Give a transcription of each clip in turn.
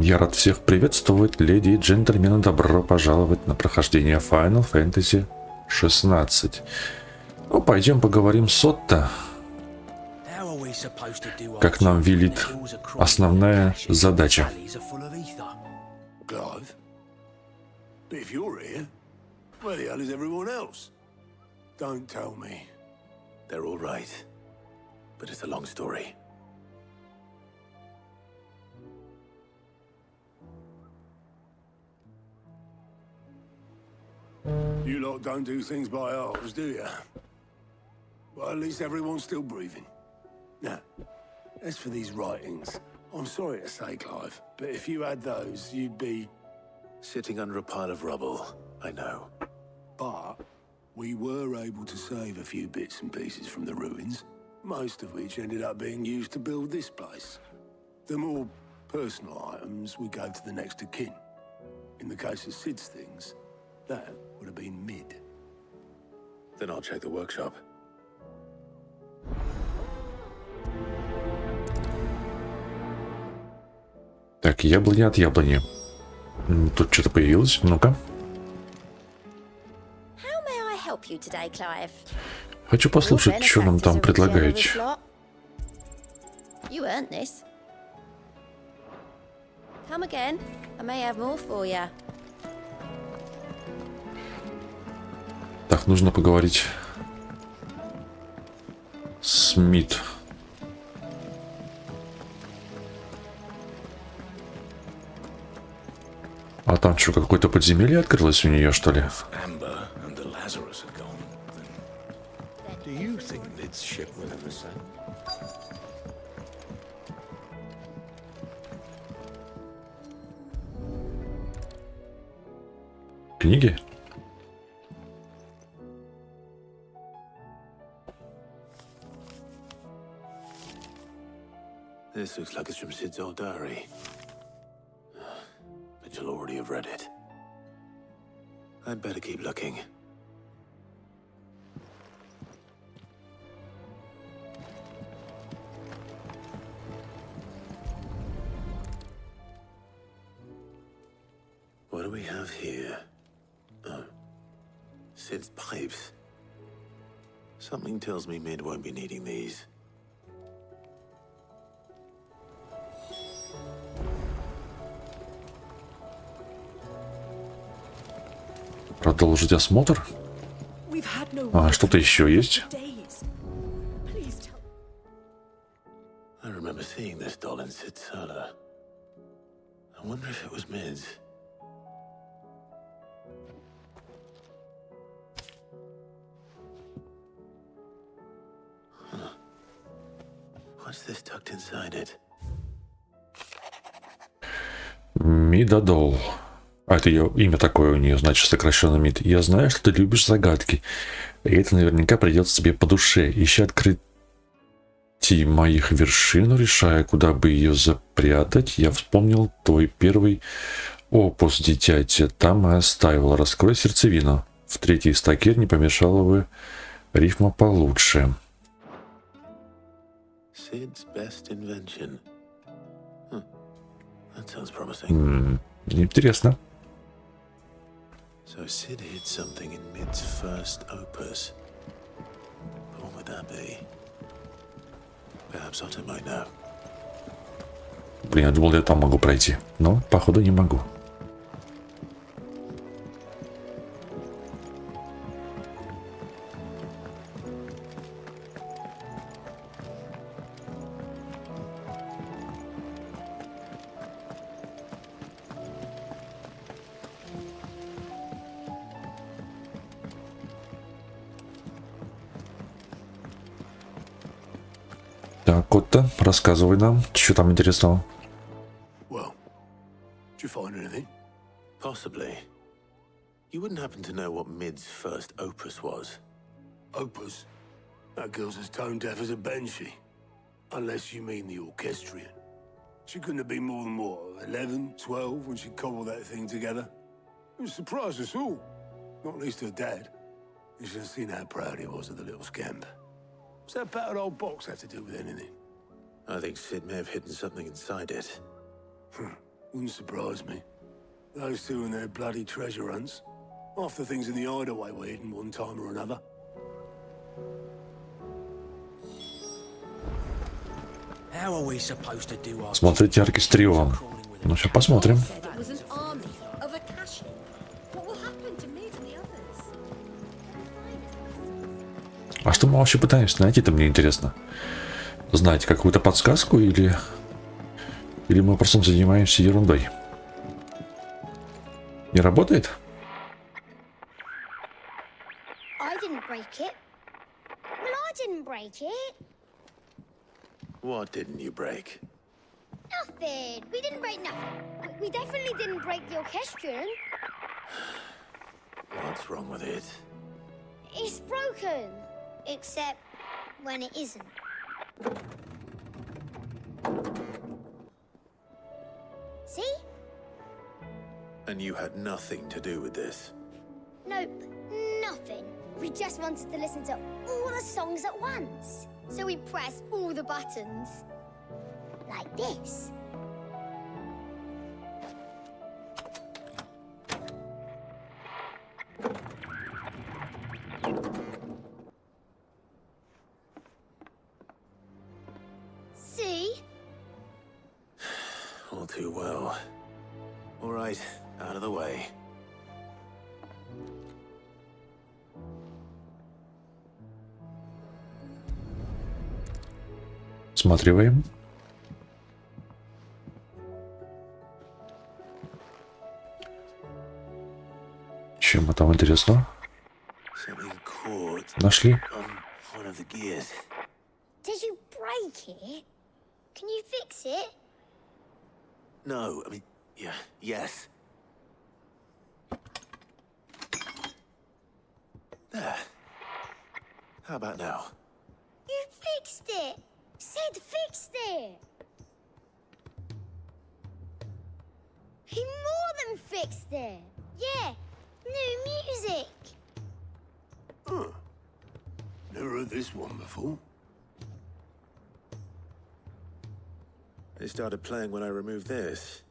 Я рад всех приветствовать, леди и джентльмены, добро пожаловать на прохождение Final Fantasy XVI. Ну, пойдем поговорим с Отто, как нам велит основная задача. You lot don't do things by halves, do you? Well, at least everyone's still breathing. Now, as for these writings, I'm sorry to say, Clive, but if you had those, you'd be... sitting under a pile of rubble, I know. But we were able to save a few bits and pieces from the ruins, most of which ended up being used to build this place. The more personal items we gave to the next of kin. In the case of Sid's things, that would have been mid. Then I'll check the workshop. Так, яблоня от яблони. Тут что-то появилось. Ну-ка. Хочу послушать, что нам там предлагаете. Так, нужно поговорить с Мид. А там что, какое-то подземелье открылось у нее, что ли? Книги? This looks like it's from Sid's old diary. But you'll already have read it. I'd better keep looking. What do we have here? Oh, Sid's pipes. Something tells me Mid won't be needing these. Продолжить осмотр? А, что-то еще есть? I remember seeing this doll in Sid's cellar. I wonder if it was Mid's. Huh. What's this tucked inside it? Мидадол. А это ее имя такое у нее, значит, сокращенно Мид. Я знаю, что ты любишь загадки. И это наверняка придется тебе по душе. Ища открытий моих вершин, решая, куда бы ее запрятать, я вспомнил твой первый опус, дитяти. Там и оставил. Раскрой сердцевину. В третьей строке не помешала бы рифма получше. Sid's best invention. That sounds promising. Интересно. So Sid hid something in Mid's first opus. What would that be? Perhaps Otto might know. Блин, я думал, я там могу пройти. Но, походу, не могу. Так, Отто, рассказывай нам, что там интересного. Well, did you find anything? Possibly. You wouldn't happen to know what Mid's first opus was? Opus? That girl's as tone deaf as a banshee. Unless you mean the orchestrion. She couldn't have been more than, what, 11, 12 when she cobbled that thing together? It surprised us all. Not least her dad. You should have seen how proud he was of the little scamp. What's that battered old box have to do with anything? I think Sid may have hidden something inside it. Wouldn't surprise me. Those two and their bloody treasure hunts. Half the things in the hideaway were hidden one time or another. How are we supposed to do our Смотрите оркестрион. Ну, сейчас посмотрим. It was an army of Akashi. What will happen to me and the others? А что мы вообще пытаемся найти-то, мне интересно. Знать какую-то подсказку или мы просто занимаемся ерундой? Не работает? I didn't break it. Well, I didn't break it. What didn't you break? Nothing. We didn't break nothing. We definitely didn't break the orchestrion. What's wrong with it? It's broken. Except when it isn't. See? And you had nothing to do with this. Nope, nothing. We just wanted to listen to all the songs at once. So we pressed all the buttons. Like this. See? All too well. All right, out of the way. Смотриваем. Чем мы там интересно? Something caught Нашли. on one of the gears. Did you break it? Can you fix it? No, I mean, yeah, yes. There. How about now? You fixed it! Sid fixed it! He more than fixed it! Yeah, new music! Huh. Never heard this one before. They started playing when I removed this.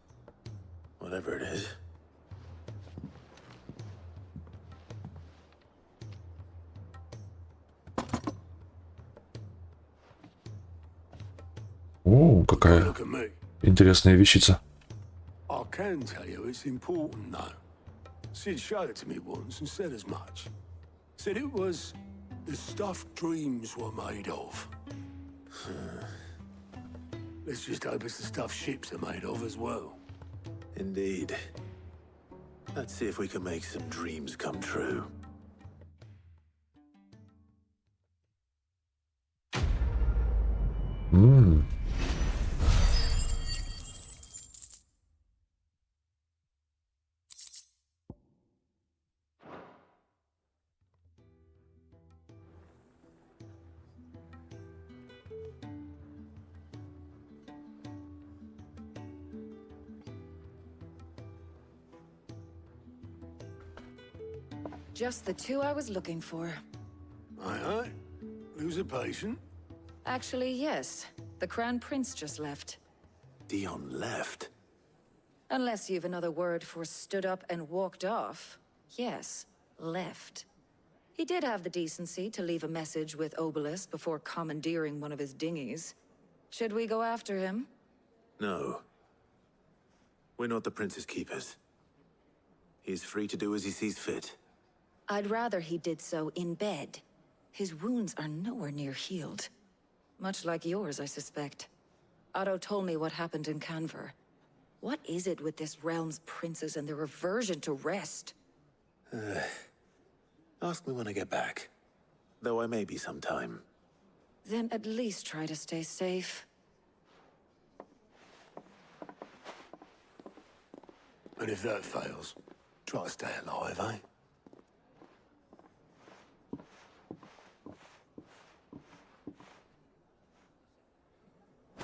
Whatever it is. О, какая Look at me. интересная вещица. I can tell you it's important, though. Sid showed it to me once and said as much. Said it was the stuff dreams were made of. Let's just hope it's the stuff ships are made of as well. Indeed. Let's see if we can make some dreams come true. Just the two I was looking for. Aye. Lose a patient. Actually, yes. The Crown Prince just left. Dion left. Unless you've another word for stood up and walked off. Yes, left. He did have the decency to leave a message with Obelisk before commandeering one of his dinghies. Should we go after him? No. We're not the Prince's keepers. He's free to do as he sees fit. I'd rather he did so in bed. His wounds are nowhere near healed. Much like yours, I suspect. Otto told me what happened in Canver. What is it with this realm's princes and their aversion to rest? Ask me when I get back. Though I may be sometime. Then at least try to stay safe. And if that fails, try to stay alive, eh?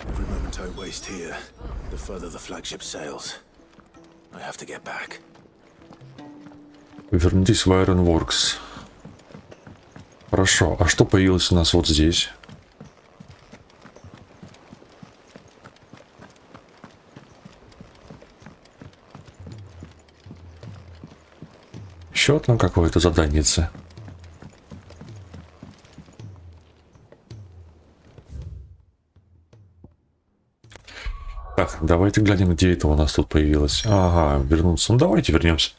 Every moment I waste here, the further the flagship sails. I have to get back. Вернитесь в Ironworks. Хорошо, а что появилось у нас вот здесь? еще одно какое-то заданице. Так, давайте глянем, где это у нас тут появилось. Ага, вернуться. Ну, давайте вернемся.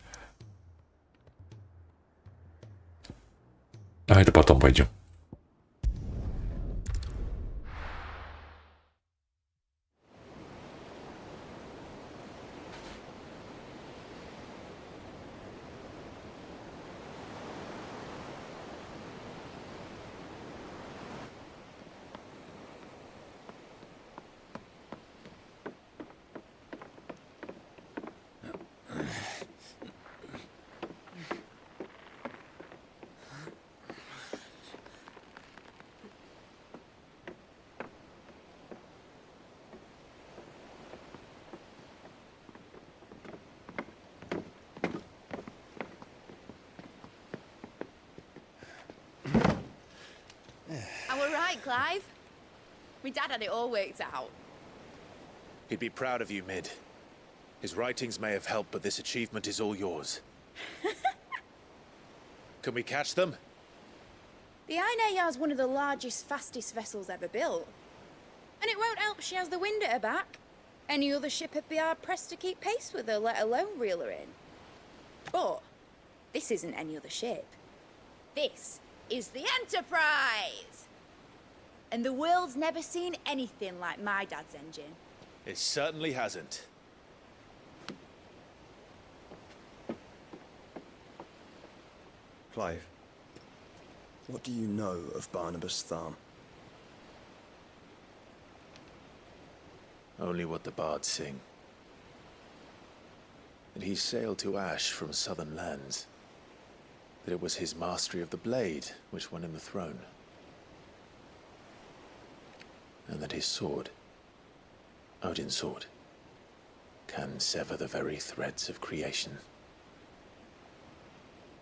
А это потом пойдем. Right, Clive? My dad had it all worked out. He'd be proud of you, Mid. His writings may have helped, but this achievement is all yours. Can we catch them? The Ainayar's one of the largest, fastest vessels ever built. And it won't help she has the wind at her back. Any other ship would be hard-pressed to keep pace with her, let alone reel her in. But this isn't any other ship. This is the Enterprise! And the world's never seen anything like my dad's engine. It certainly hasn't. Clive, what do you know of Barnabas Tharm? Only what the bards sing. That he sailed to Ash from southern lands. That it was his mastery of the blade which won him the throne. And that his sword, Odin's sword, can sever the very threads of creation.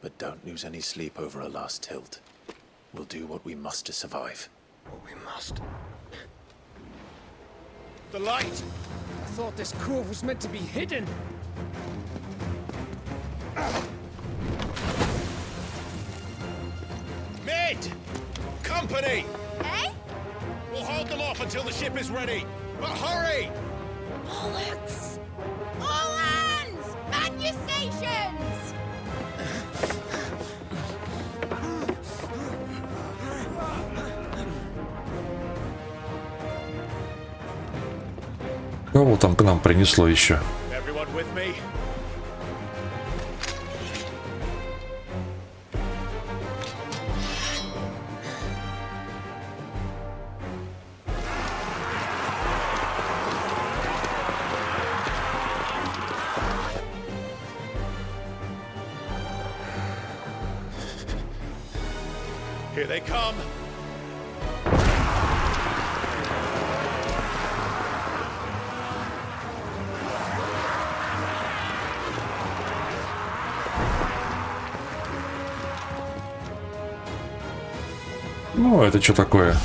But don't lose any sleep over a last tilt. We'll do what we must to survive. What we must. The light! I thought this cove was meant to be hidden. Mid! Company! Eh? We'll hold them off until the ship is ready. But hurry! Bollocks! All hands! Man your stations! Кого там к нам принесло еще? Everyone with me? Here they come. Ну, это что такое?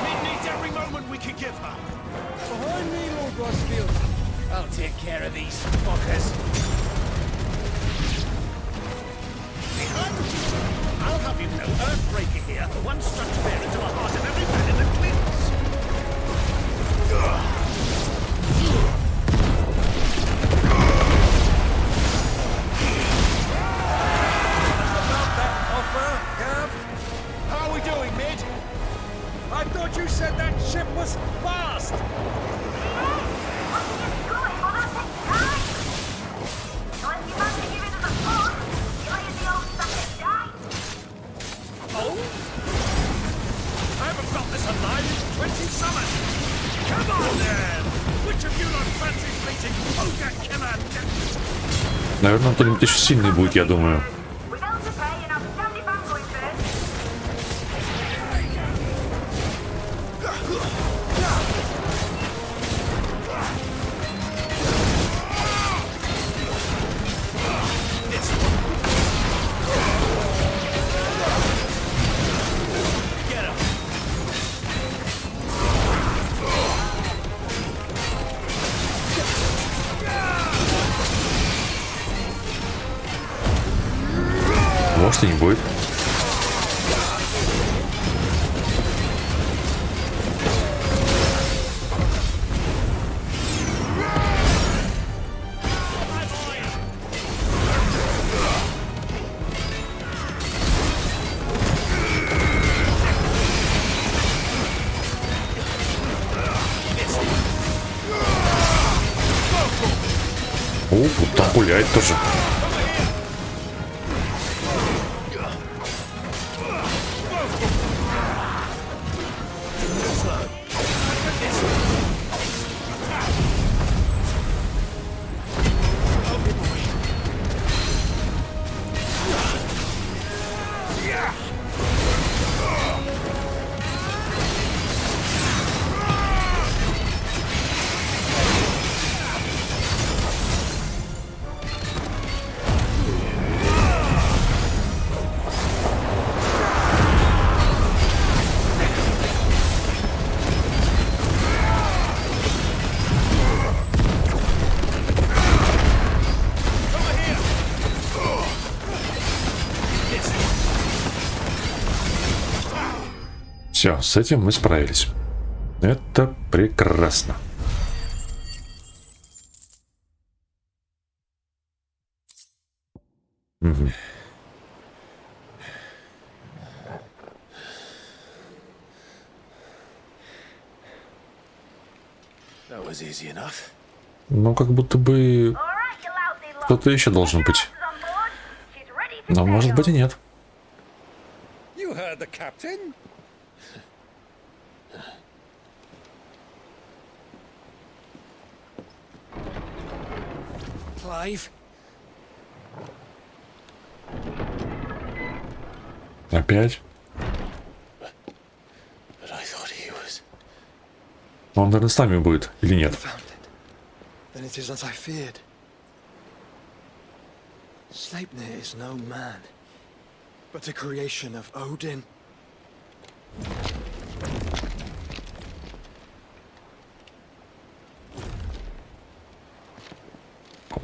Mid needs every moment we can give her. Behind me, Lord Rozfild. I'll take care of these fuckers. Behind you! I'll have you know, Earthbreaker here, one struck spear into the heart of every man in the clints. About that offer, Gav? How are we doing, Mid? I thought you said that ship was fast! Oh? I haven't felt this alive in 20 summers! Come on, then! Which of you not fancies meeting Ogre Commander? Наверное, кто-нибудь еще сильный будет, я думаю. Get him! может и не будет. О, вот там пуляет тоже. Все, с этим мы справились. Это прекрасно. Угу. Ну, как будто бы кто-то еще должен быть. Но может быть и нет. You heard the captain? Clive? Опять? Он, наверное, с нами будет, или нет? Then it is as I feared. Sleipnir is no man, but a creation of Odin.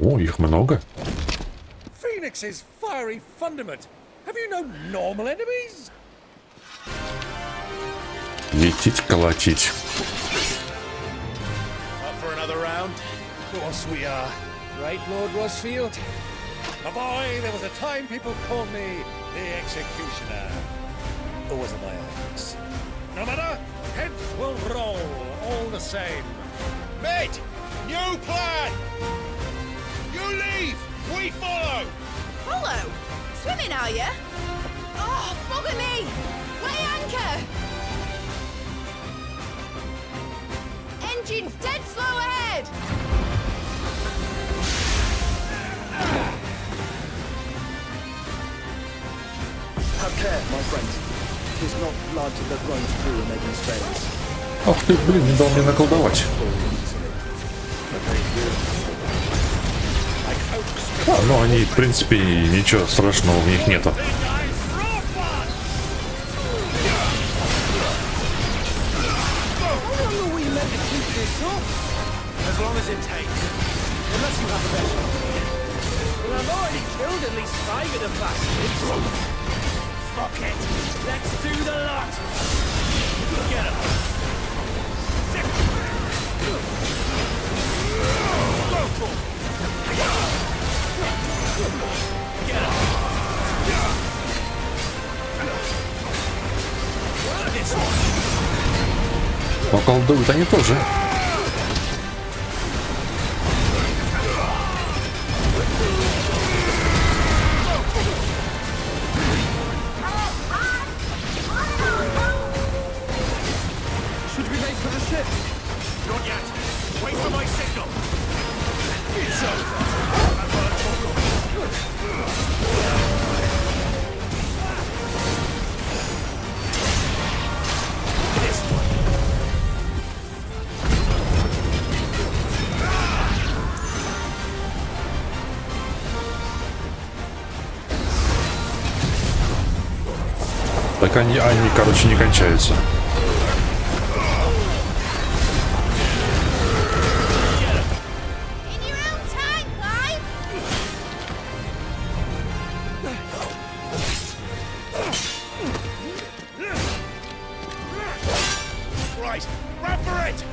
О, их много. Phoenix's fiery fundament. Have you no normal enemies? Лететь, колотить. Up for another round? Of course we are. Right, Lord Rozfield? A boy, there was a time people called me the Executioner. Or was it my axe? No matter, heads will roll all the same. Mate, new plan! You leave, we follow! Follow? Swimming, are you? Oh, bother me! Weigh anchor! Engine's dead slow ahead! Have care, my friends. It is not blood that runs through a maiden's veins. Ах ты, блин, не дал мне наколдовать. А, ну они, в принципе, ничего страшного в них нету. As long as it takes. Unless you have a better. Well, I've already killed at least 5 of the bastards. Fuck it. Let's do the lot. Get him. Go for it. Get him. This one. Но колдуют они тоже. Not yet. Wait for my signal. It's over. This one. Так они, короче, не кончаются. In your own time, Clive! right! Run for it!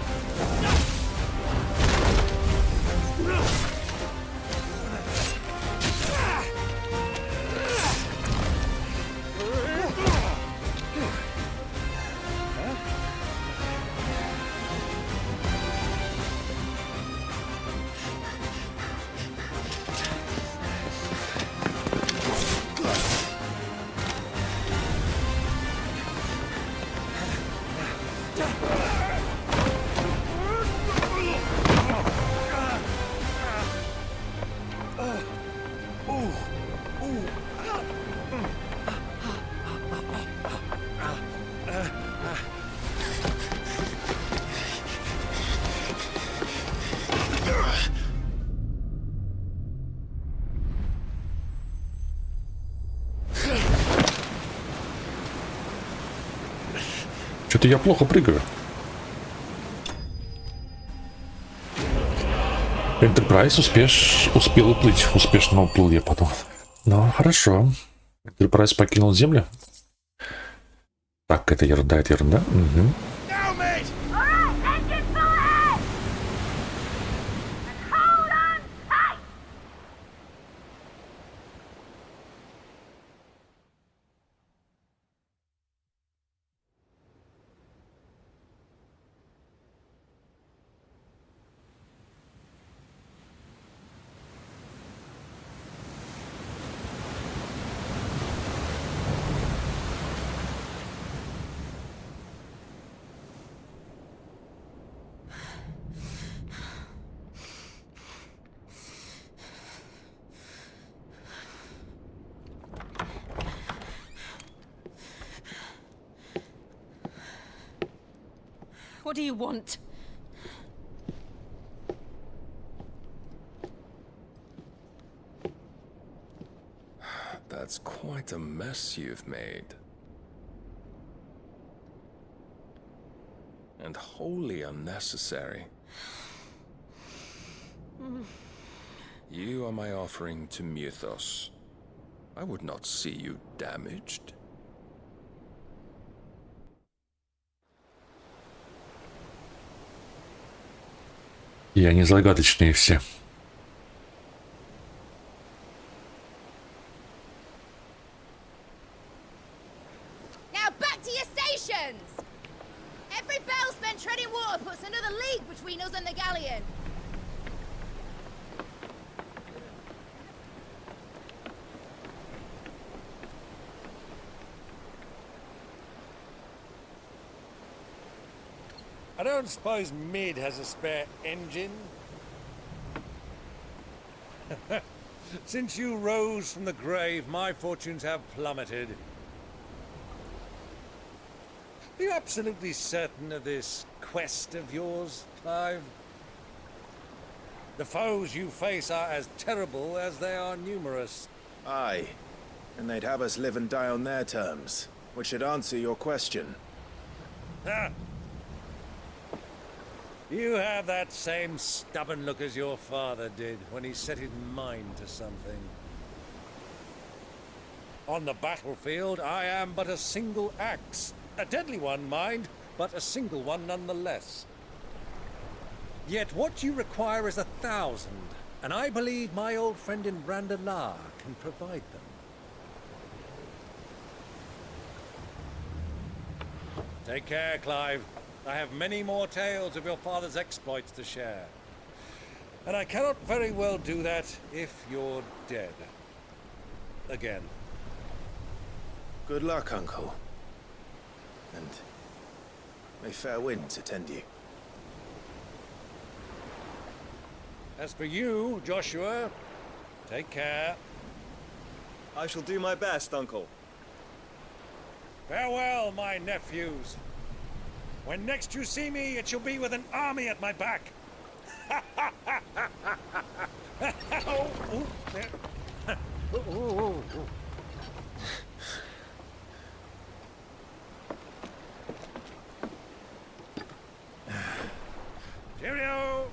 Что-то я плохо прыгаю. Enterprise успел уплыть. Успешно уплыл я потом. Ну, хорошо. Enterprise покинул Землю. Так, это ерунда, это ерунда. Угу. What do you want? That's quite a mess you've made. And wholly unnecessary. You are my offering to Mythos. I would not see you damaged. И они загадочные все. Now back to your stations! Every bell spent treading water puts another league between us and the galleon. I don't suppose Mid has a spare engine? Since you rose from the grave, my fortunes have plummeted. Are you absolutely certain of this quest of yours, Clive? The foes you face are as terrible as they are numerous. Aye. And they'd have us live and die on their terms, which should answer your question. Ha! You have that same stubborn look as your father did when he set his mind to something. On the battlefield, I am but a single axe. A deadly one, mind, but a single one nonetheless. Yet what you require is 1,000, and I believe my old friend in Brandalar can provide them. Take care, Clive. I have many more tales of your father's exploits to share. And I cannot very well do that if you're dead. Again. Good luck, Uncle. And may fair winds attend you. As for you, Joshua, take care. I shall do my best, Uncle. Farewell, my nephews. When next you see me, it shall be with an army at my back. Cheerio!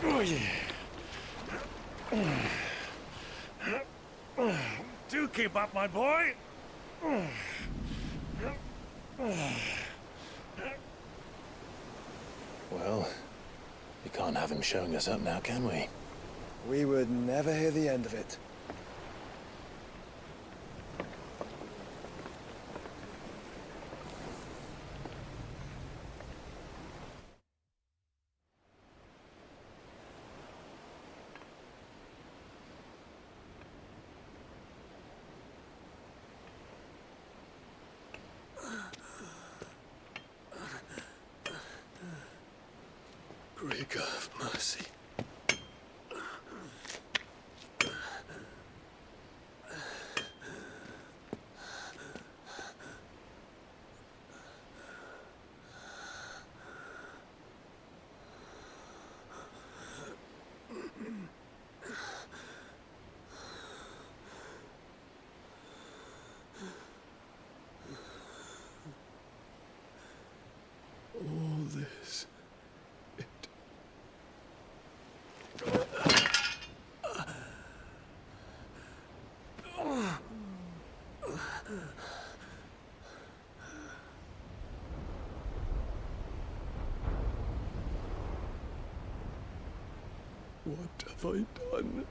Oh, yeah. Do Keep up, my boy. Well, we can't have him showing us up now, can we? We would never hear the end of it. Great God of mercy. All this. What have I done?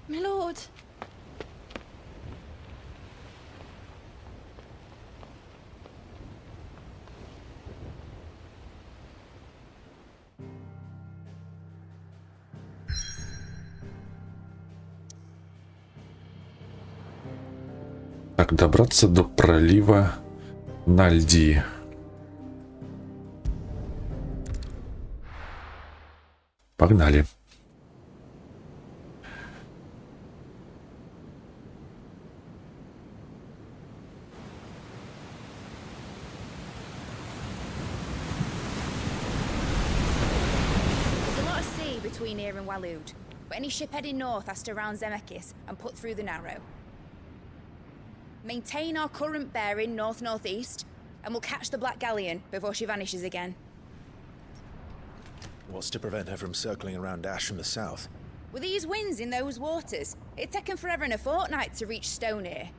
My lord. Так, добраться до пролива на льди. Погнали. There's a lot of sea between here and Waloed, but any ship heading north has to round Zemekis and put through the Narrow. Maintain our current bearing north-northeast, and we'll catch the Black Galleon before she vanishes again. What's to prevent her from circling around Ash from the south? With these winds in those waters, it'd take 'em forever and a fortnight to reach Stone here.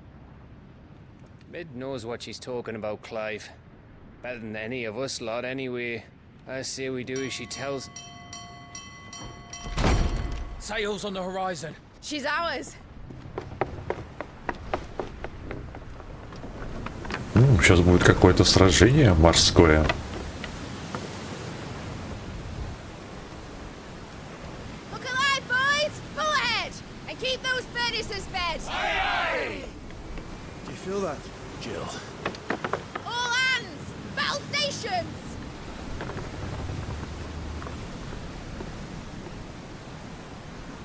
Mid knows what she's talking about, Clive. Better than any of us lot, anyway. I say we do as she tells. Sails on the horizon. She's ours. Сейчас будет какое-то сражение морское. Look alive, boys! Pull ahead! And keep those furnaces fed! Do you feel that? Jill. All hands! Battle stations!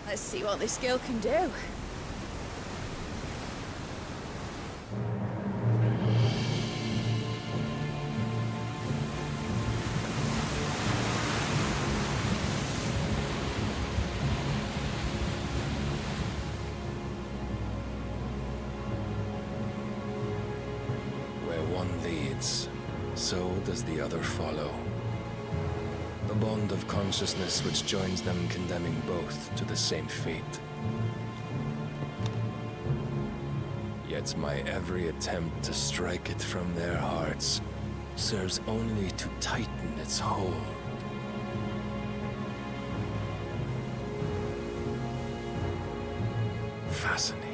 Let's see what this girl can do. So does the other follow. The bond of consciousness which joins them condemning both to the same fate. Yet my every attempt to strike it from their hearts serves only to tighten its hold. Fascinating.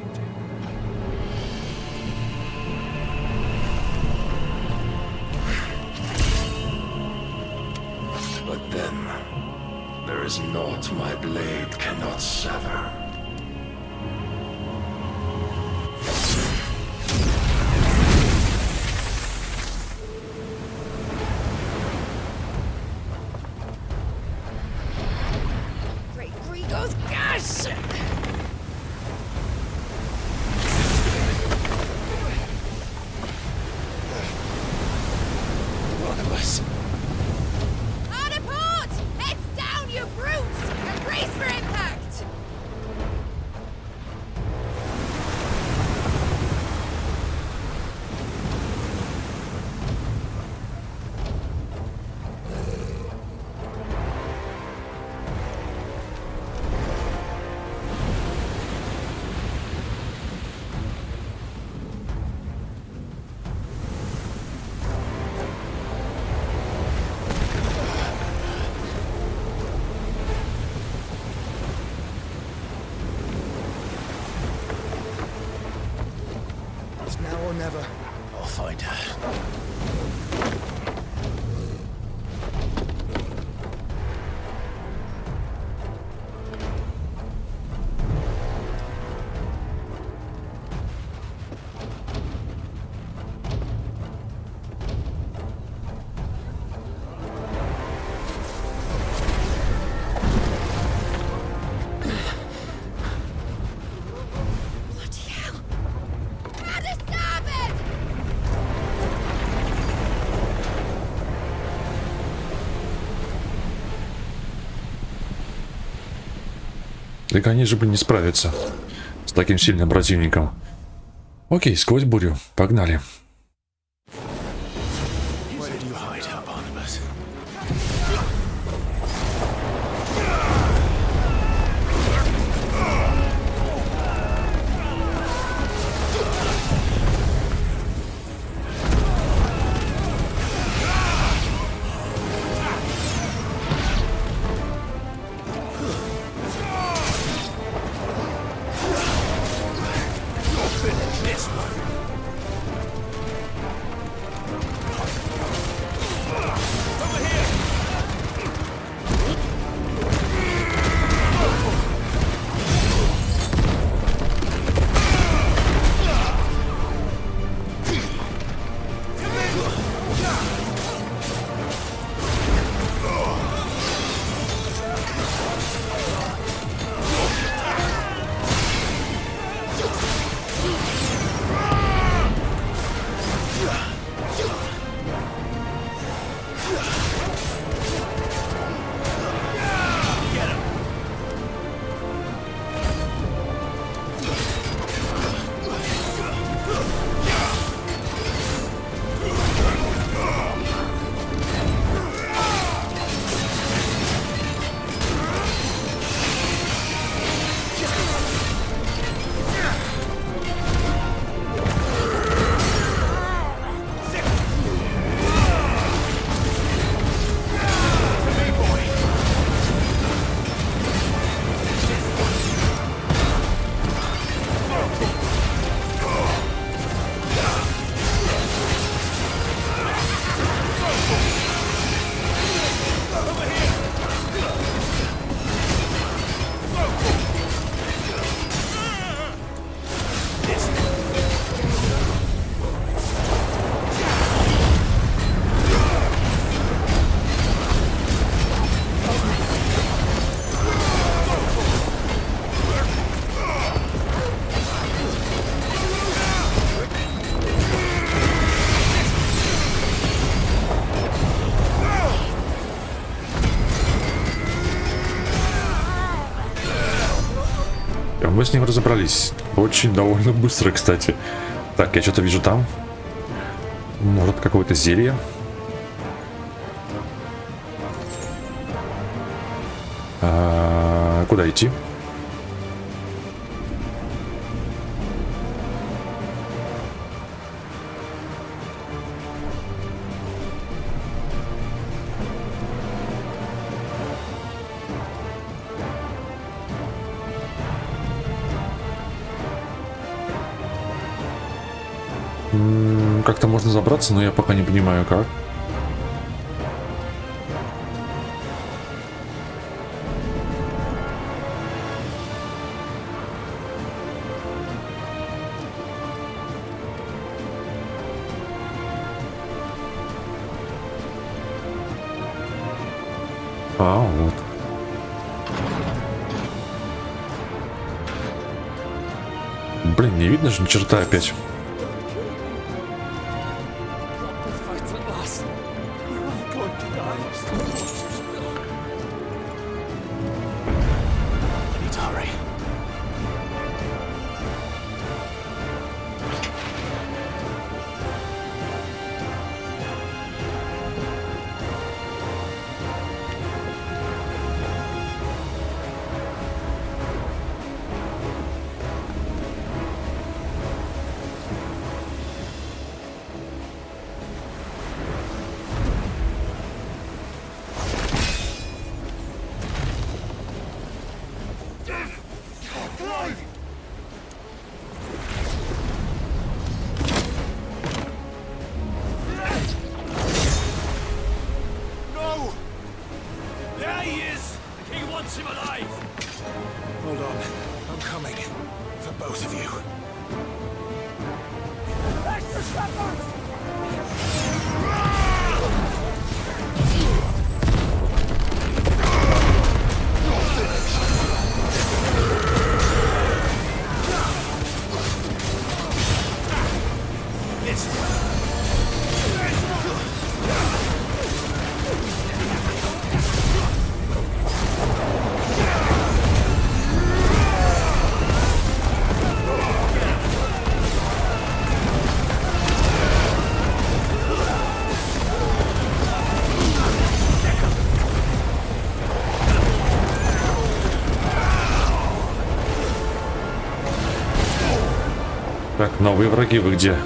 But then, there is naught my blade cannot sever. Great Grigos, gosh! One of us. Hard a port! Heads down, you brutes! And brace for impact! never. I'll find her. Так они же, блин, не справятся с таким сильным противником. Окей, сквозь бурю. Погнали. Where did you hide her, Barnabas? Мы с ним разобрались. Очень довольно быстро, кстати. Так, я что-то вижу там. Может, какое-то зелье. Куда идти? Как-то можно забраться, но я пока не понимаю, как. Вот. Блин, не видно же ни черта опять. Hold on. I'm coming. For both of you. Так, новые враги, вы где?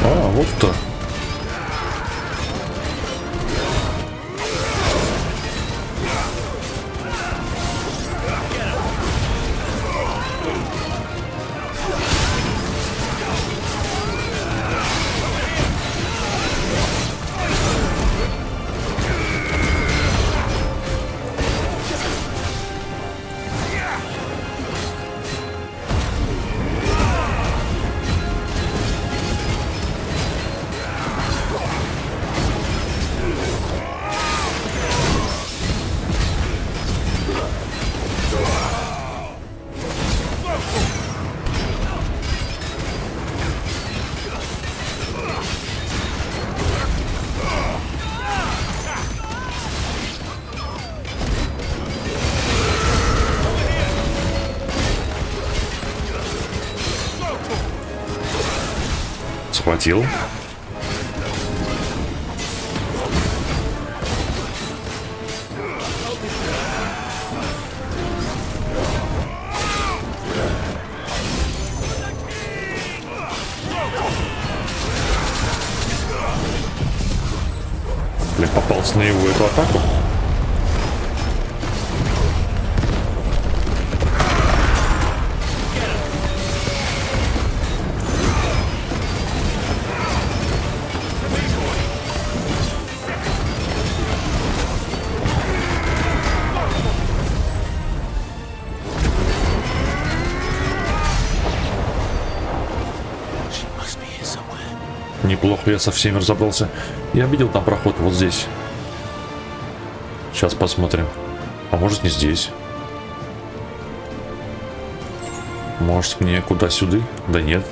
А, вот то. Схватил. Блин, попался на его эту атаку. Неплохо, я со всеми разобрался. Я видел там проход вот здесь. Сейчас посмотрим. А может, не здесь? Может, мне куда сюда? Да нет.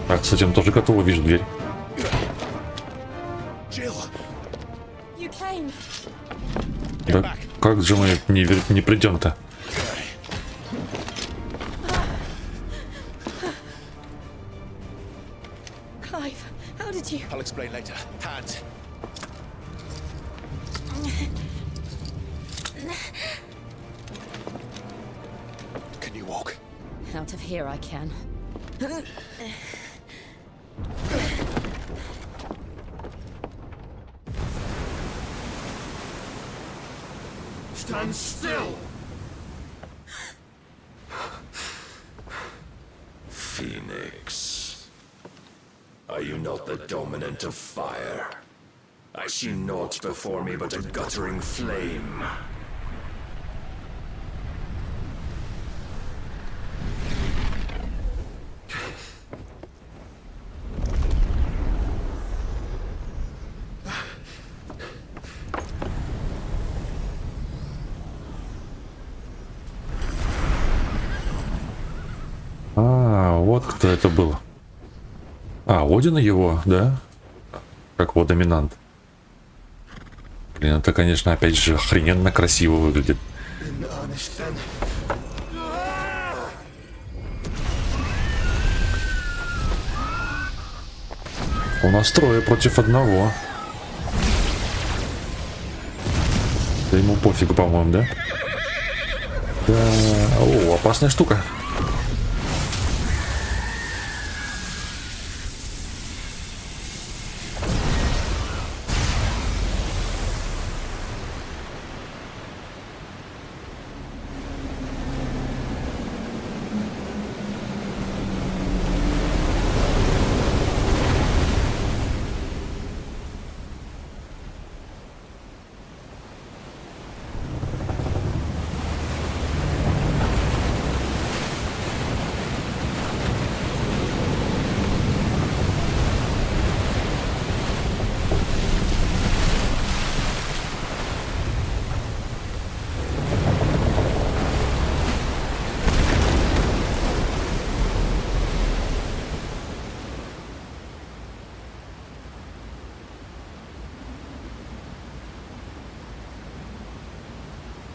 Так, с этим тоже готово, вижу дверь. Да как же мы не придем-то? Clive, how did you? I'll explain later. Hands. Can you walk? Out of here I can. Stand still! Phoenix. Are you not the dominant of fire? I see naught before me but a guttering flame. Вот кто это был. Один его, да? Как вот Доминант. Блин, это, конечно, опять же охрененно красиво выглядит. У нас трое против одного. Да ему пофиг, по-моему, да? Да. Опасная штука.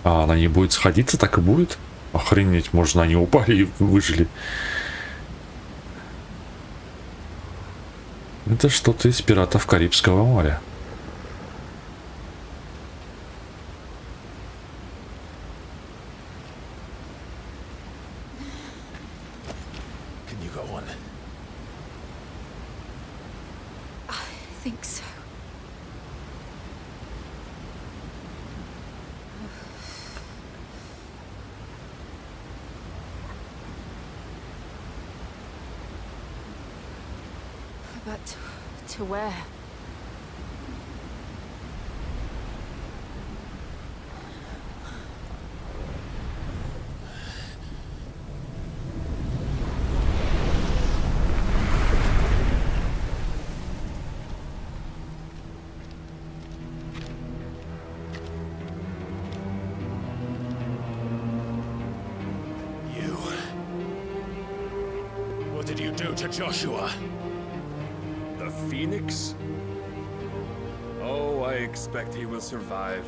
Она не будет сходиться, так и будет? Охренеть, можно они упали и выжили. Это что-то из пиратов Карибского моря. Can you go on? I think so. But to where? You. What did you do to Joshua? The Phoenix? Oh, I expect he will survive.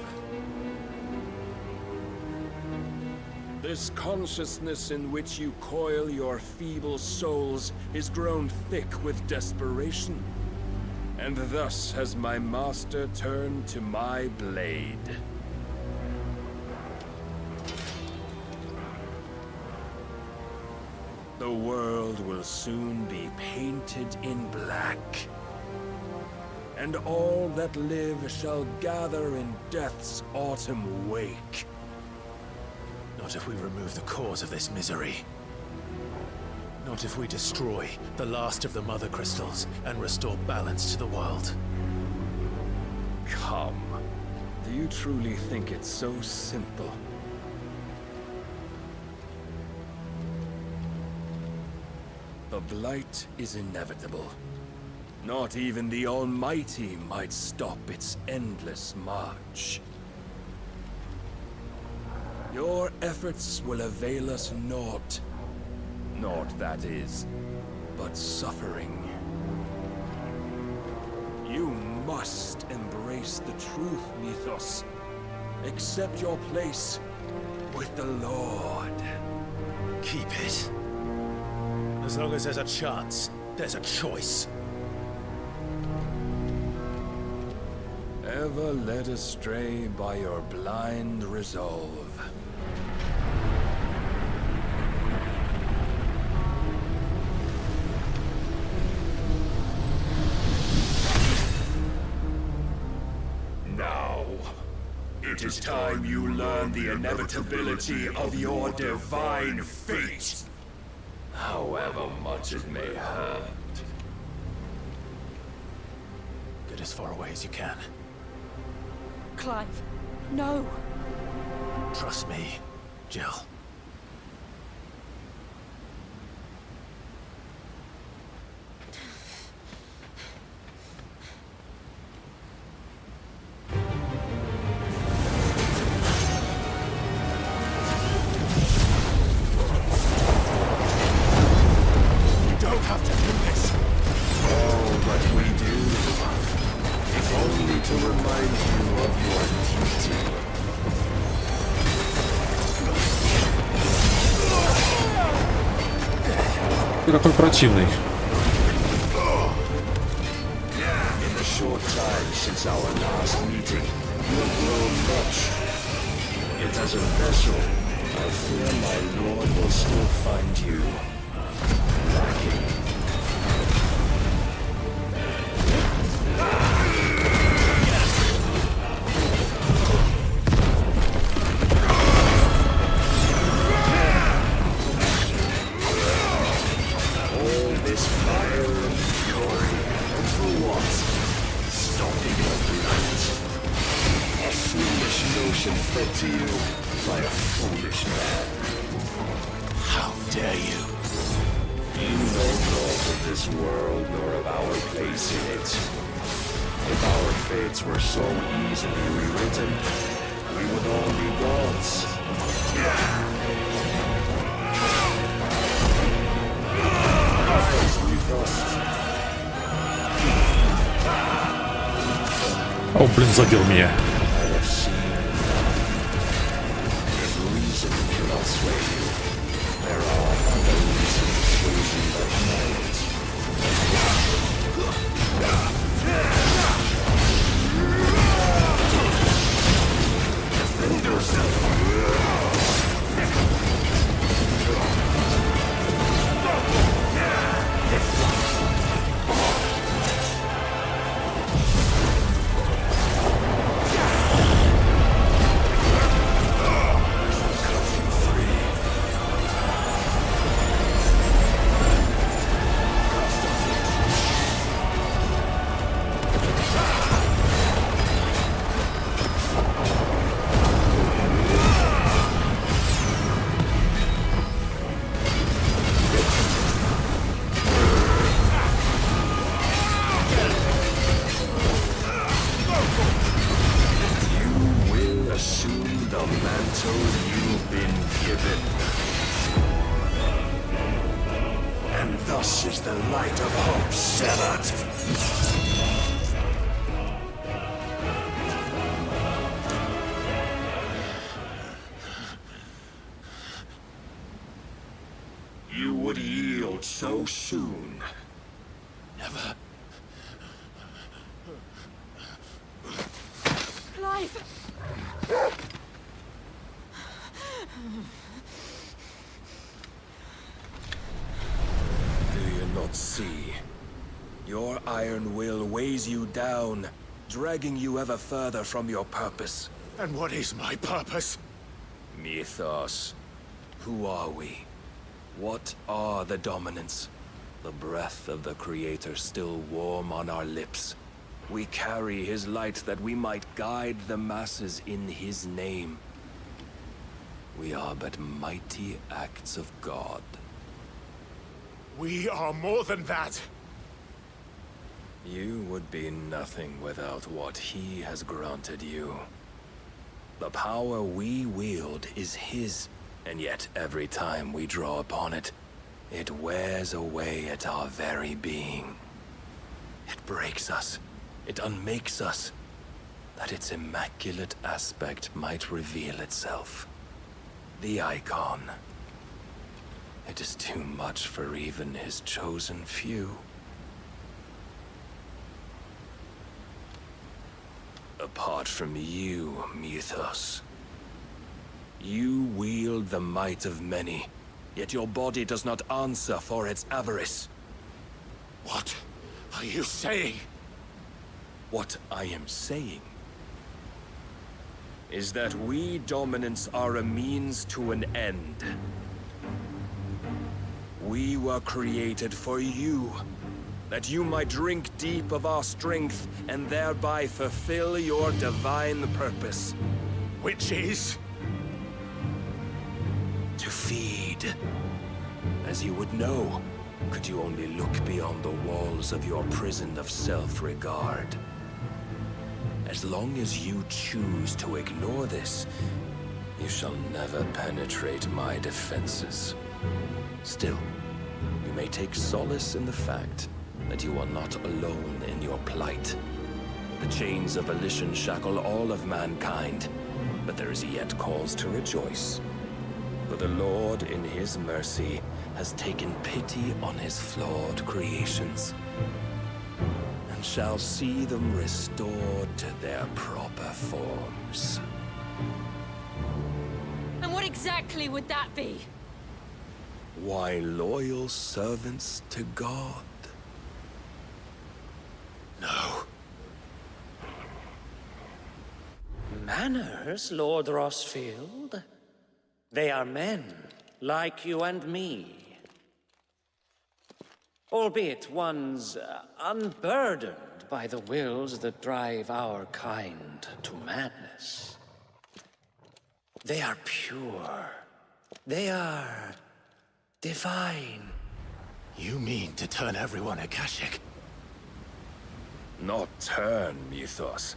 This consciousness in which you coil your feeble souls is grown thick with desperation. And thus has my master turned to my blade. The world will soon be painted in black. And all that live shall gather in death's autumn wake. Not if we remove the cause of this misery. Not if we destroy the last of the mother crystals and restore balance to the world. Come. Do you truly think it's so simple? The blight is inevitable. Not even the Almighty might stop its endless march. Your efforts will avail us naught. Naught, that is, but suffering. You must embrace the truth, Mythos. Accept your place with the Lord. Keep it. As long as there's a chance, there's a choice. Ever led astray by your blind resolve. Now, it is time you learn the inevitability of your divine fate. However much it may hurt. Good it as far away as you can. Clive, no! Trust me, Jill. Ты такой противный. In the short time since our last meeting, you have grown much. Yet as a vessel, I fear my lord will still find you lacking. Fed to you by a foolish man. How dare you? You know naught of this world nor of our place in it. If our fates were so easily rewritten, we would all be gods. We trust. О, блин, задел меня. You would yield so soon. Never. Clive! Do you not see? Your iron will weighs you down, dragging you ever further from your purpose. And what is my purpose? Mythos. Who are we? What are the Dominants? The breath of the Creator still warm on our lips. We carry his light that we might guide the masses in his name. We are but mighty acts of God. We are more than that. You would be nothing without what he has granted you. The power we wield is his, and yet every time we draw upon it, it wears away at our very being. It breaks us, it unmakes us, that its immaculate aspect might reveal itself. The icon. It is too much for even his chosen few. Apart from you, Mythos. You wield the might of many, yet your body does not answer for its avarice. What are you saying? What I am saying is that we Dominants are a means to an end. We were created for you, that you might drink deep of our strength and thereby fulfill your divine purpose. Which is? To feed. As you would know, could you only look beyond the walls of your prison of self-regard. As long as you choose to ignore this, you shall never penetrate my defenses. Still, you may take solace in the fact that you are not alone in your plight. The chains of volition shackle all of mankind, but there is yet cause to rejoice. For the Lord, in his mercy, has taken pity on his flawed creations, and shall see them restored to their proper forms. And what exactly would that be? Why, loyal servants to God. No. Manners, Lord Rosfield? They are men, like you and me. Albeit ones unburdened by the wills that drive our kind to madness. They are pure. They are divine. You mean to turn everyone Akashic? Not turn, Mythos.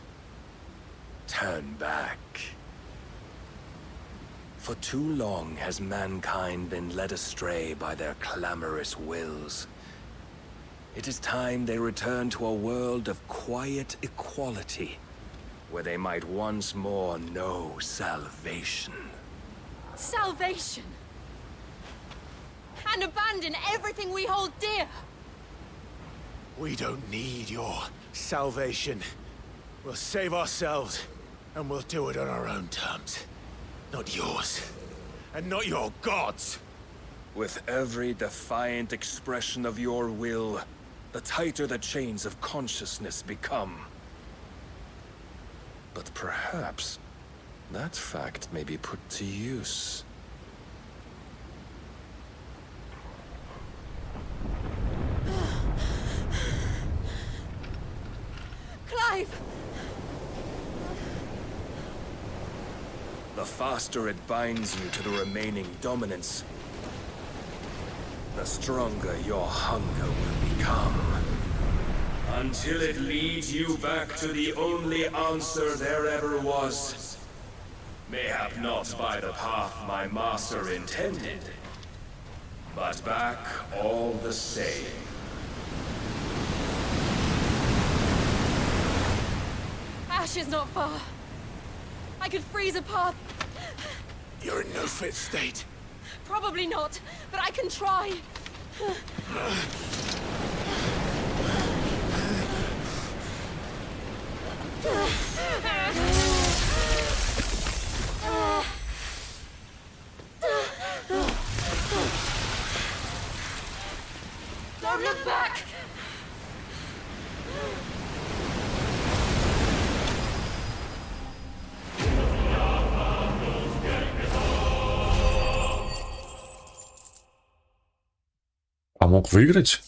Turn back. For too long has mankind been led astray by their clamorous wills. It is time they return to a world of quiet equality, where they might once more know salvation. Salvation! And abandon everything we hold dear! We don't need your salvation. We'll save ourselves, and we'll do it on our own terms. Not yours. And not your gods! With every defiant expression of your will, the tighter the chains of consciousness become. But perhaps that fact may be put to use. Clive! The faster it binds you to the remaining dominance, the stronger your hunger will become. Until it leads you back to the only answer there ever was. Mayhap not by the path my master intended, but back all the same. Ash is not far. I could freeze a path. You're in no fit state. Probably not, but I can try. Don't look back! А мог выиграть?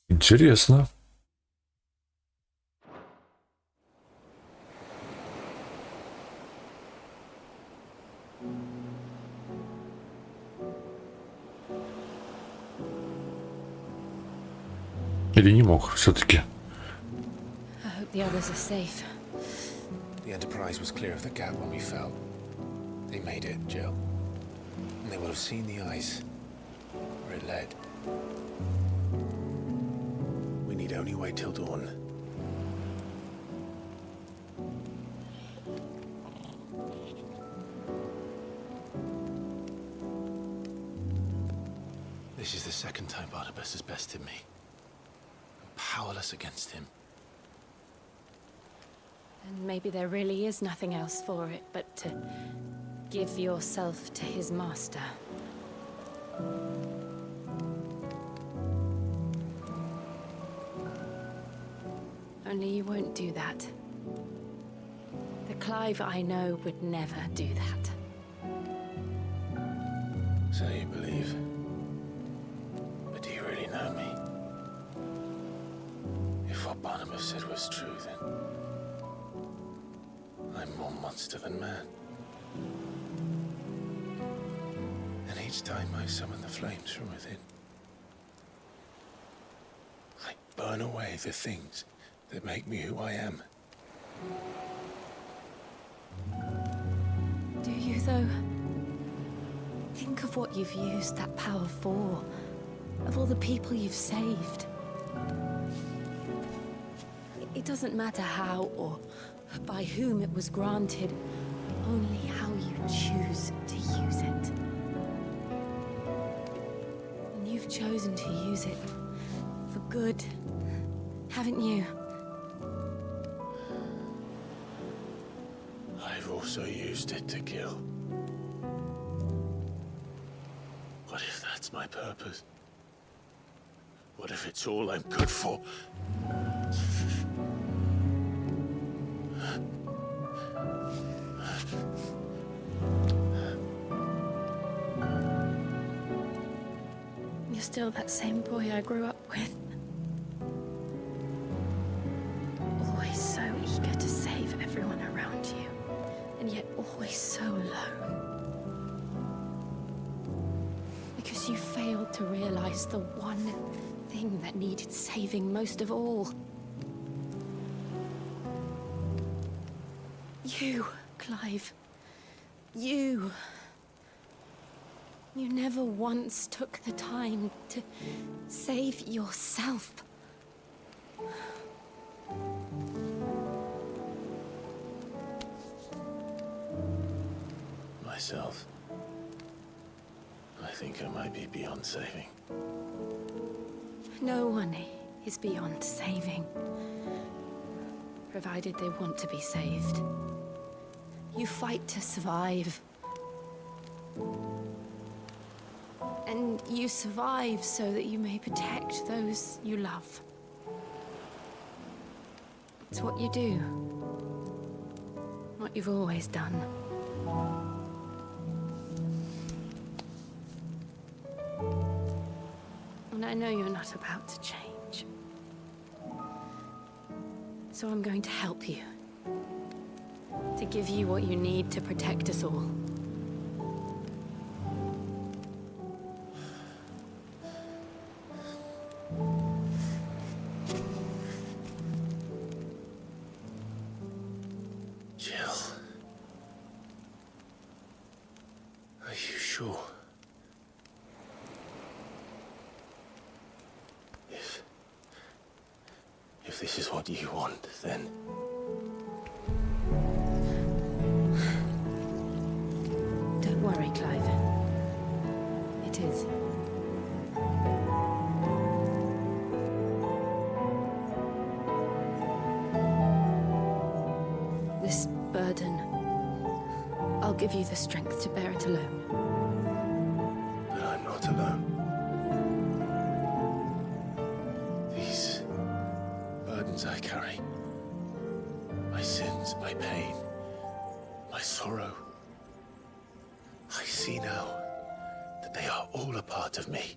Интересно. Или не мог все-таки? I hope the others are safe. The Enterprise was clear of the gap when we fell. They made it, Jill. And they will have seen the ice where it led. We need only wait till dawn. This is the second time Barnabas has bested me. I'm powerless against him. And maybe there really is nothing else for it but to give yourself to his master. Only you won't do that. The Clive I know would never do that. So you believe. But do you really know me? what Barnabas said was true, then I'm more monster than man. And each time I summon the flames from within, I burn away the things that make me who I am. Do you, though? Think of what you've used that power for, of all the people you've saved. It doesn't matter how or by whom it was granted, only how you choose to use it. And you've chosen to use it for good, haven't you? I've also used it to kill. What if that's my purpose? What if it's all I'm good for? You're still that same boy I grew up with. Always so eager to save everyone around you, and yet always so lone. Because you failed to realize the one thing that needed saving most of all. You, Clive. You. You never once took the time to save yourself. Myself. I think I might be beyond saving. No one is beyond saving, provided they want to be saved. You fight to survive. And you survive so that you may protect those you love. It's what you do. What you've always done. And I know you're not about to change. So I'm going to help you. To give you what you need to protect us all. Jill. Are you sure? If this is what you want, then... Don't worry, Clive. It is. This burden, I'll give you the strength to bear it alone. But I'm not alone. These burdens I carry, my sins, my pain, my sorrow, I see now that they are all a part of me.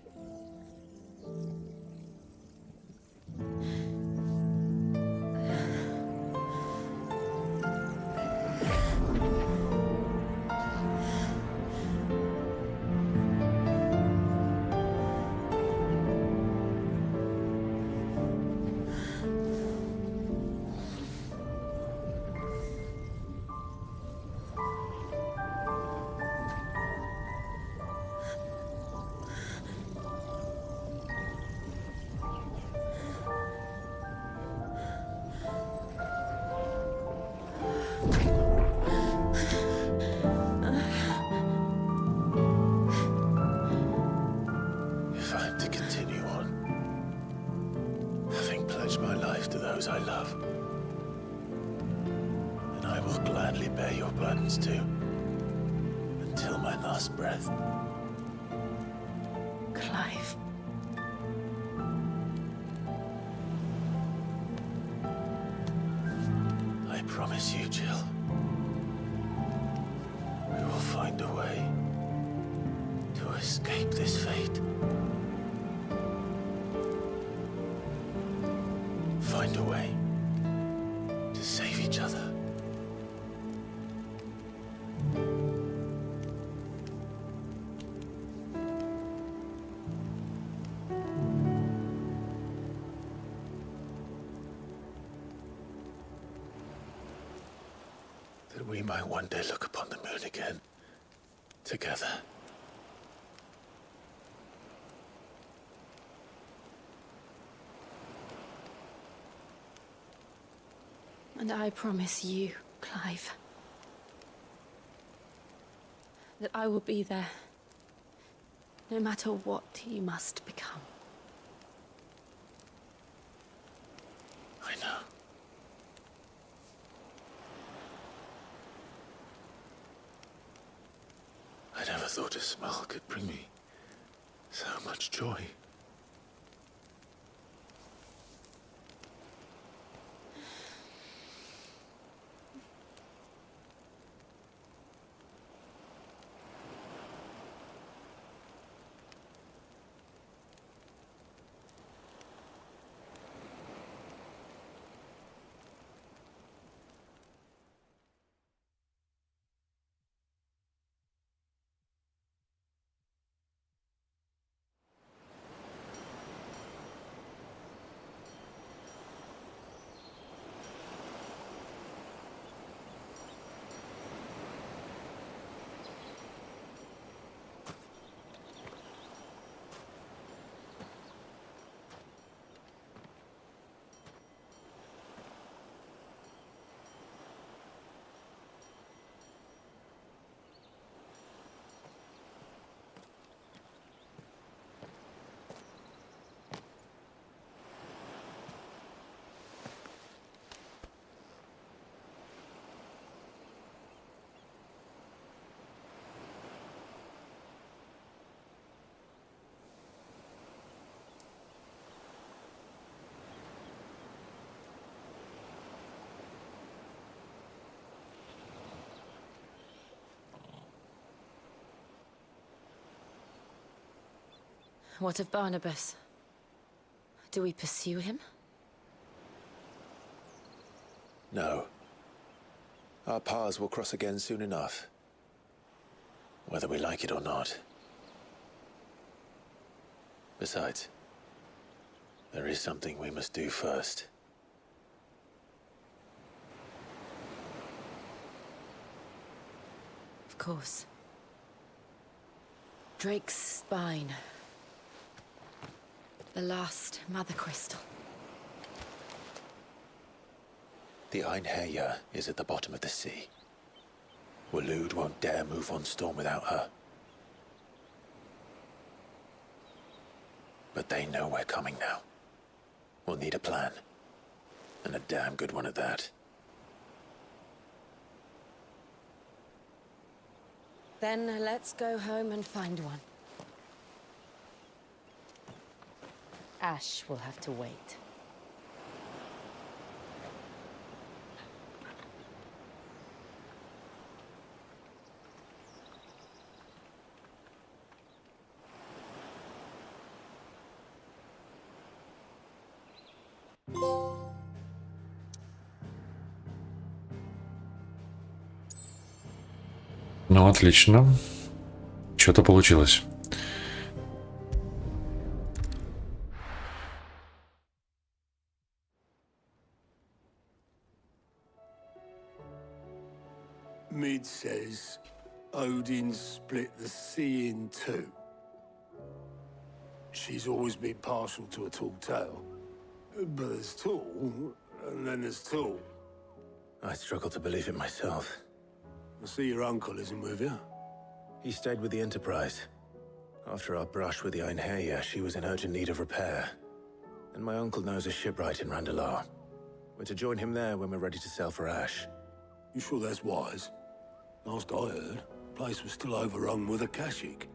I love. And I will gladly bear your burdens too, until my last breath. Clive. I promise you, Jill, we will find a way to escape this fate. Find find a way to save each other. That we might one day look upon the moon again, together. And I promise you, Clive, that I will be there, no matter what you must become. I know. I never thought a smile could bring me so much joy. What of Barnabas? Do we pursue him? No. Our paths will cross again soon enough. Whether we like it or not. Besides, there is something we must do first. Of course. Drake's spine. The last mother crystal. The Einherjar is at the bottom of the sea. Waloed won't dare move on Storm without her. But they know we're coming now. We'll need a plan. And a damn good one at that. Then let's go home and find one. Ash will have to wait. Ну, отлично. Что-то получилось. Mid says Odin split the sea in two. She's always been partial to a tall tale. But there's tall, and then there's tall. I struggle to believe it myself. I see your uncle isn't with you. He stayed with the Enterprise. After our brush with the Einherjar, she was in urgent need of repair. And my uncle knows a shipwright in Randalar. We're to join him there when we're ready to sail for Ash. You sure that's wise? Last I heard, the place was still overrun with Akashic.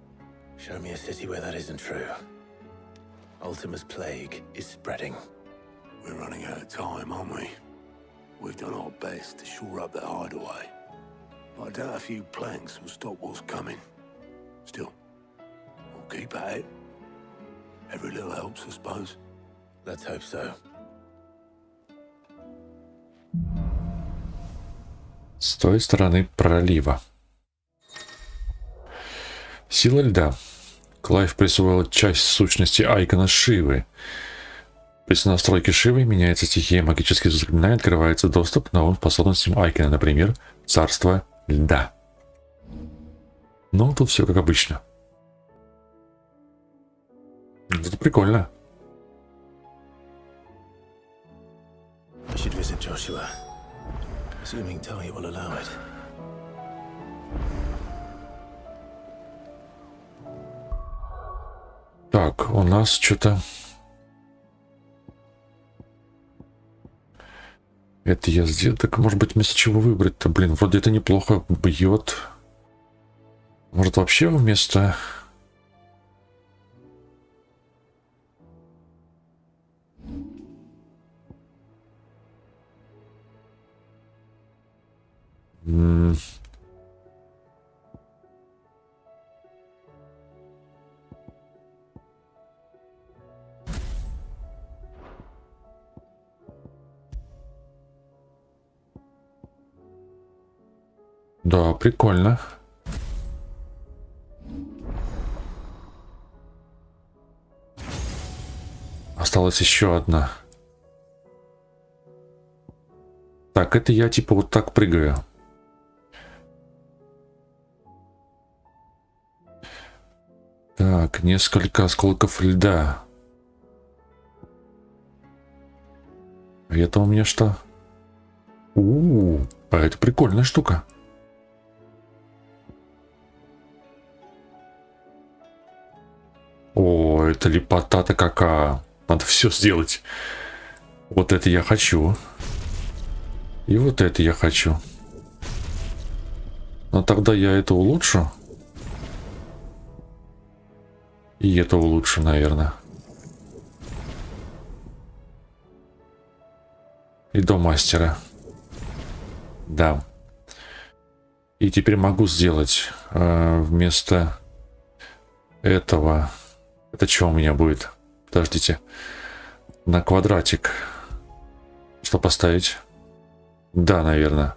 Show me a city where that isn't true. Ultima's plague is spreading. We're running out of time, aren't we? We've done our best to shore up that hideaway. But I doubt a few planks will stop what's coming. Still, we'll keep at it. Every little helps, I suppose. Let's hope so. С той стороны пролива. Сила льда. Клайв присвоил часть сущности Айкона Шивы. При настройке Шивы меняется стихия магических заклинаний, открывается доступ к новым способностям Айкона, например, царство льда. Ну, тут все как обычно. Это прикольно. I should visit Joshua, assuming Tony will allow it. Так, у нас что-то... Это я сделал. Так, может быть, вместо чего выбрать-то? Блин, вроде это неплохо бьет. Может, вообще вместо... Да, прикольно. Осталась еще одна. Так, это я типа вот так прыгаю. Так, несколько осколков льда. А это у меня что? А это прикольная штука. О, это лепота-то какая. Надо все сделать. Вот это я хочу. И вот это я хочу. Но тогда я это улучшу. И это улучшу, наверное. И до мастера. Да. И теперь могу сделать вместо этого... Это что у меня будет? Подождите. На квадратик. Что поставить? Да, наверное.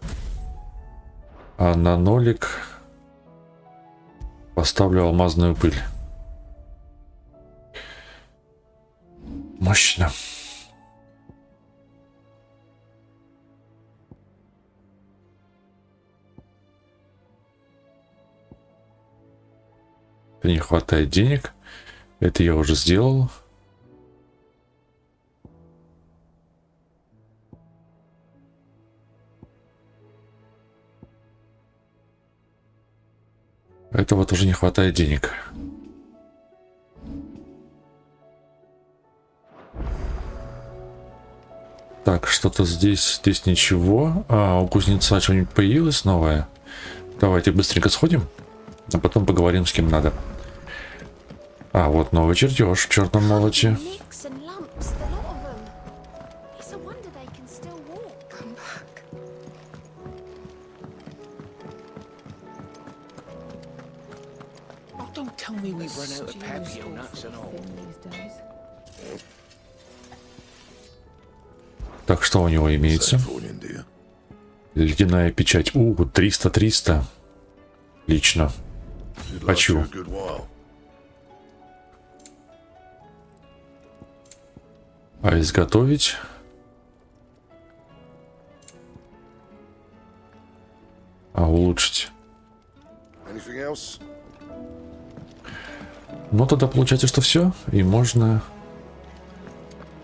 А на нолик поставлю алмазную пыль. Мощно. Не хватает денег. Это я уже сделал. Этого тоже не хватает денег. Так, что-то здесь ничего. А, у кузнеца что-нибудь появилось новое? Давайте быстренько сходим, а потом поговорим с кем надо. А, вот новый чертеж в черном молоте. Так, что у него имеется? Ледяная печать. 300. Лично. Хочу. А изготовить? А улучшить? Ну тогда получается, что все. И можно,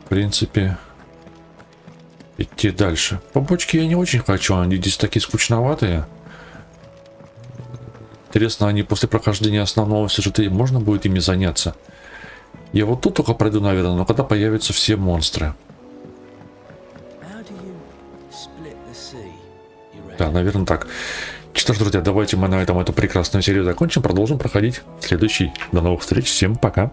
в принципе, идти дальше. Побочки я не очень хочу. Они здесь такие скучноватые. Интересно, они после прохождения основного сюжета можно будет ими заняться? Я вот тут только пройду, наверное, но когда появятся все монстры. Да, наверное, так. Что ж, друзья, давайте мы на этом эту прекрасную серию закончим. Продолжим проходить в следующий. До новых встреч. Всем пока.